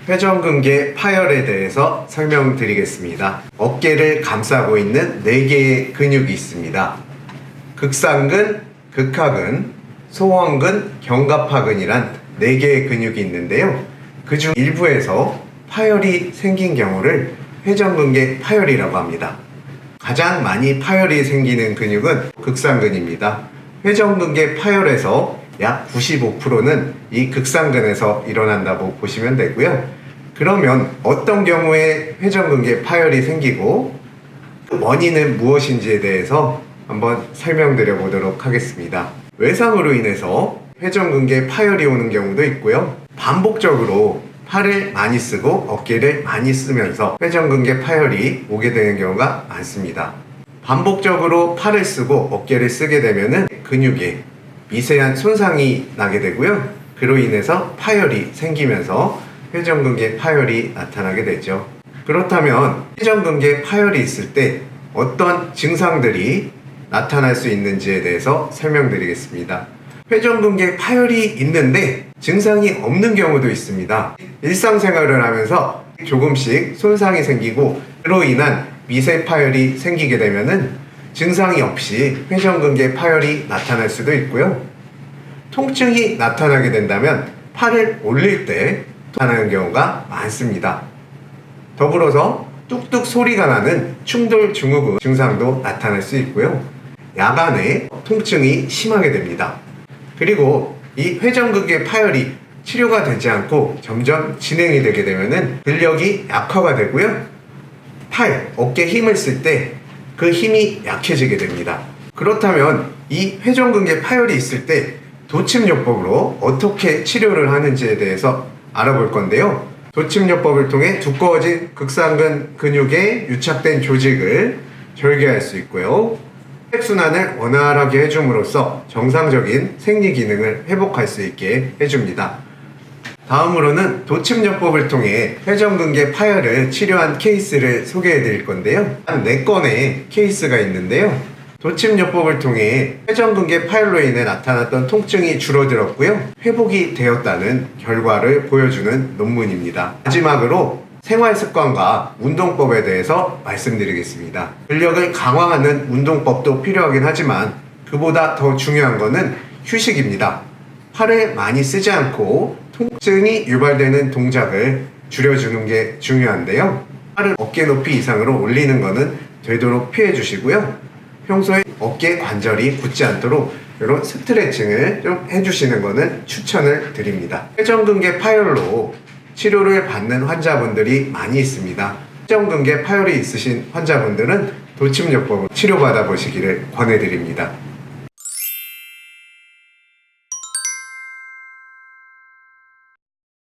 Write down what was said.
회전근개 파열에 대해서 설명드리겠습니다. 어깨를 감싸고 있는 4개의 근육이 있습니다. 극상근, 극하근, 소원근, 견갑하근이란 4개의 근육이 있는데요. 그중 일부에서 파열이 생긴 경우를 회전근개 파열이라고 합니다. 가장 많이 파열이 생기는 근육은 극상근입니다. 회전근개 파열에서 약 95%는 이 극상근에서 일어난다고 보시면 되고요. 그러면 어떤 경우에 회전근개 파열이 생기고 그 원인은 무엇인지에 대해서 한번 설명드려 보도록 하겠습니다. 외상으로 인해서 회전근개 파열이 오는 경우도 있고요. 반복적으로 팔을 많이 쓰고 어깨를 많이 쓰면서 회전근개 파열이 오게 되는 경우가 많습니다. 반복적으로 팔을 쓰고 어깨를 쓰게 되면은 근육에 미세한 손상이 나게 되고요. 그로 인해서 파열이 생기면서 회전근개 파열이 나타나게 되죠. 그렇다면 회전근개 파열이 있을 때 어떤 증상들이 나타날 수 있는지에 대해서 설명드리겠습니다. 회전근개 파열이 있는데 증상이 없는 경우도 있습니다. 일상생활을 하면서 조금씩 손상이 생기고 그로 인한 미세 파열이 생기게 되면은 증상이 없이 회전근개 파열이 나타날 수도 있고요. 통증이 나타나게 된다면 팔을 올릴 때 나타나는 경우가 많습니다. 더불어서 뚝뚝 소리가 나는 충돌 증후군 증상도 나타날 수 있고요. 야간에 통증이 심하게 됩니다. 그리고 이 회전근개 파열이 치료가 되지 않고 점점 진행이 되게 되면은 근력이 약화가 되고요. 팔, 어깨 힘을 쓸 때 그 힘이 약해지게 됩니다. 그렇다면 이 회전근개 파열이 있을 때 도침요법으로 어떻게 치료를 하는지에 대해서 알아볼 건데요. 도침요법을 통해 두꺼워진 극상근 근육에 유착된 조직을 절개할 수 있고요. 혈액순환을 원활하게 해줌으로써 정상적인 생리 기능을 회복할 수 있게 해줍니다. 다음으로는 도침요법을 통해 회전근개 파열을 치료한 케이스를 소개해 드릴 건데요. 한 4건의 케이스가 있는데요. 도침요법을 통해 회전근개 파열로 인해 나타났던 통증이 줄어들었고요. 회복이 되었다는 결과를 보여주는 논문입니다. 마지막으로 생활습관과 운동법에 대해서 말씀드리겠습니다. 근력을 강화하는 운동법도 필요하긴 하지만 그보다 더 중요한 것은 휴식입니다. 팔을 많이 쓰지 않고 통증이 유발되는 동작을 줄여주는 게 중요한데요. 팔을 어깨 높이 이상으로 올리는 것은 되도록 피해 주시고요. 평소에 어깨 관절이 굳지 않도록 이런 스트레칭을 좀 해주시는 것은 추천을 드립니다. 회전근개 파열로 치료를 받는 환자분들이 많이 있습니다. 회전근개 파열이 있으신 환자분들은 도침요법을 치료받아 보시기를 권해드립니다.